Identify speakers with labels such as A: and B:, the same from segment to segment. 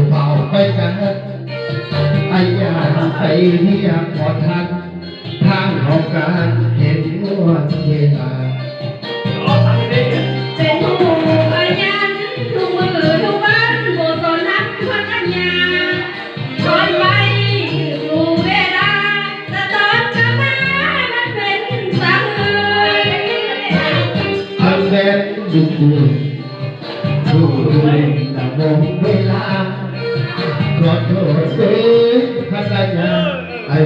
A: เป่าไปกันไอ้ยาไปเที่ยงขอทันทางของการเห็นวันเวลา
B: เป็นผู้ขยันทุกมือทุกวันโบสถ์นักพัฒนาคอยไว้ดูเวลาแต่ตอนกลับมามันเป็นสังเวย
A: ทำแดนดูดูละมงเวลาขอโทษด้วยพัฒนาไอ้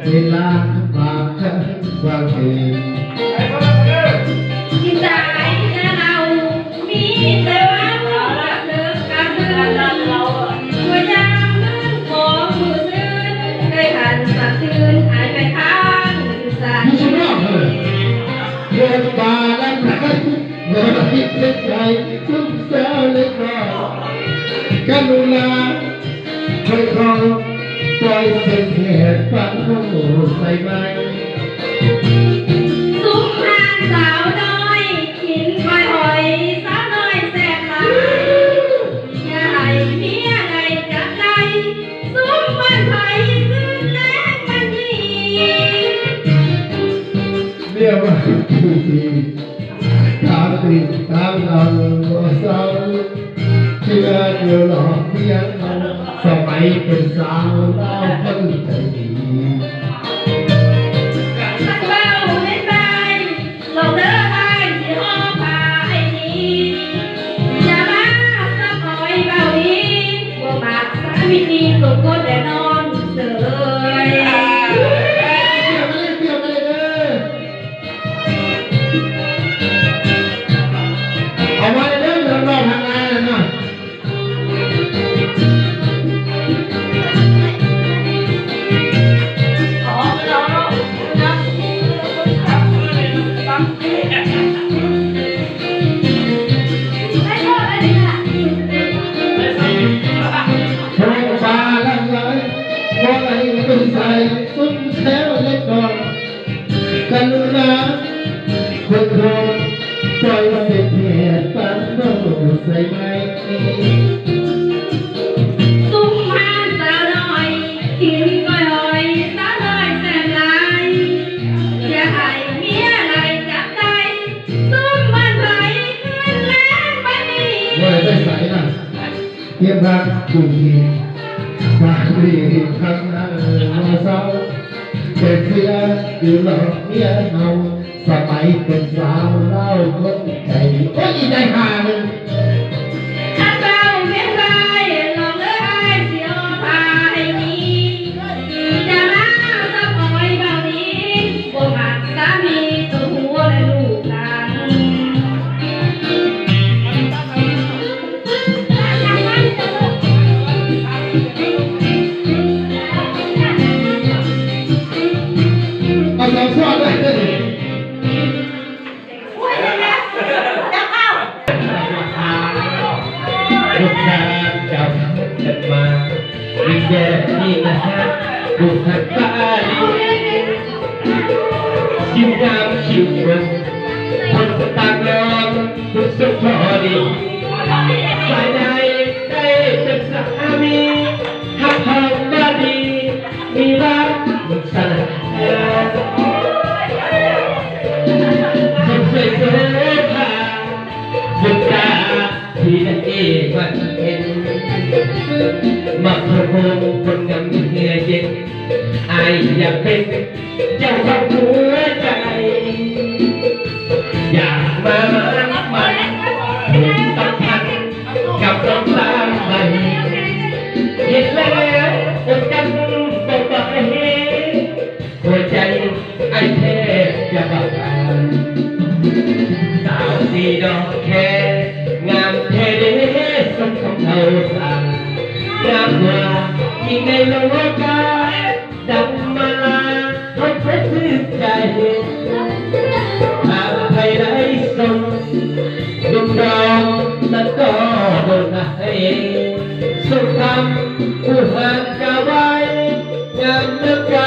A: เวลาบางครั้งบางที
B: ที่ใจจะเรามีแต่ว่าเรารักเลิกกันเดือนเราตัวยามมือของมือซื่นได้หันสะทืนหายไปข้างสาย
A: เดินป่าแล้วไหนเดินติดเล็กใจซุ่มแซวเล็กน้อยกรุณาช่วยขอปล่อยเส้นเหตุฟังข้อมูลใส่ไหม
B: ซุ้มหานสาวน้อยกินก้อยหอยสาวน้อยแซ่บหลายอย่าให้เมียไงจับใจซุ้มบ้านไผ่ขึ้นแรงมันดี
A: เรียกว่าตามติดตามเราเศร้าเชื่อเดียวหลอกเพียงเราสมัยเป็นสาวเราคนใจดี
B: สักเบาเล่นไปลองเด้อไอ้ที่ห้องพาไอ้นี้อย่ามาสักหน่อยเบานี้ว่ามาสามีดีสุดก็แต่นอนเสย
A: เอาไว้เรื่องเราทำงานนะสุดแถวเล็กก่อนกรุณาคนโทรปล่อยเสียเหตุปันโน้ใส่ไหม
B: ซุ้มหานสาวน้อยกินก้อยหอยสาวน้อยแสบหลายอย่าให้เมียไหลจับใจซุ้มบ้านไผ่ขึ้นแรงไปนี่
A: ว่าได้ใส่นะเทียบรักคุณทีบางทีข้างหน้ามาเศร้าเป็นเพื่อนอยู่หลอกเมียเมาสมัยเป็นสาวเล่าคนใจโอ้ยใจหาเลย
B: ถ้าเบาเพียงไรลองเอ้ยเสียวพาให้มีอย่ามาสักหน่อยเบานี้บ่มักสามีตัวหัวและลูกหลาน
A: เอาสองส่วนเลยลูกค้าเจ้าจัดมาดีแย่นี่นะฮะบุกหักตาลีชิวดำชิวลงคนตากลองทุกสุขพอดีฝ่ายใดได้เป็นสามีหักหอมบาดีมีรักมุสลาคนสวยโสภาบุกกาที่นั่นเองวันเห็นมาพบคนงามเหงื่อเย็นไออยากเป็นเจ้าของหัวใจอยากมารักมันสัมพันธ์กับน้องสาวใหม่เห็นแล้วอดกันบอกว่าหัวใจไอ้แท้จะบ้าสาวสีดอกแค่งามแท้เด้สมคำเท่าสางงามกว่ายิ่งในโลกาดำมาลาเขาเพชรใจหากใครได้สมดุมดองนั้นก็โดนให้สุขคำผู้หากกะไว้งามเลือกใจ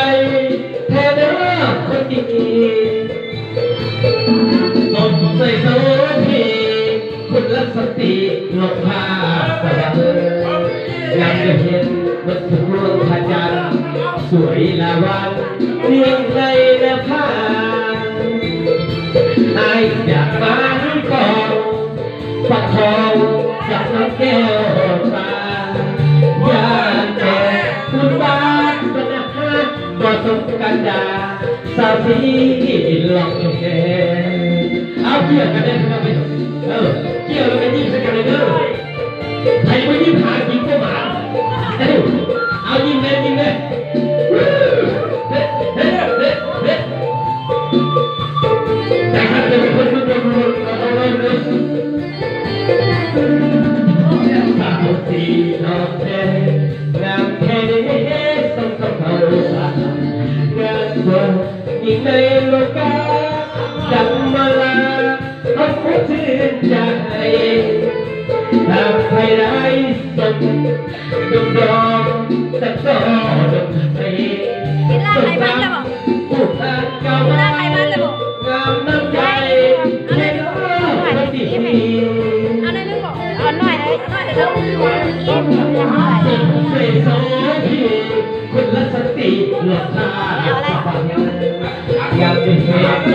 A: แท้เด้อคนดีสมใส่โสภีคุณลักษติหลบผ้าสบาย งามจะเห็นวัดสุดวงพระจันทร์สวยละวันเรียงในนภาไออยากมาก่อนปักทองจากน้ำแก้วตาอยากแก่คุณบ้านเป็นอาหารบ่สมกันดาสาวสีหลอกแก่เอาเกี่ยวกันได้ไหมครับเกี่ยวแล้วก็ยิ้มสักกันเลยเด้อใครไม่ยิ้มหากินก็หมาเอายิ้มเลยยิ้มเลยแต่ข้าจะเป็นคนเอาเลยสาวสีดอกแดงงามแค่นี้ต้องเขาสางานตัวยิ่งในโลกาจังมาลาเขาพูดชื่นใจทำให้ได้สมดุมดองแต่ก็ดมเพลงสมรักผู้ผ่านเก่ามางามน้ำใจแค่น้อยที่มี
B: เอาหน่อยนึงบอกเอาหน่อยเลยหน่อยเดี๋ยวเราอิ่ม
A: เสยโสพีคุณละสติหลอกตาอยากเป็นเหตุ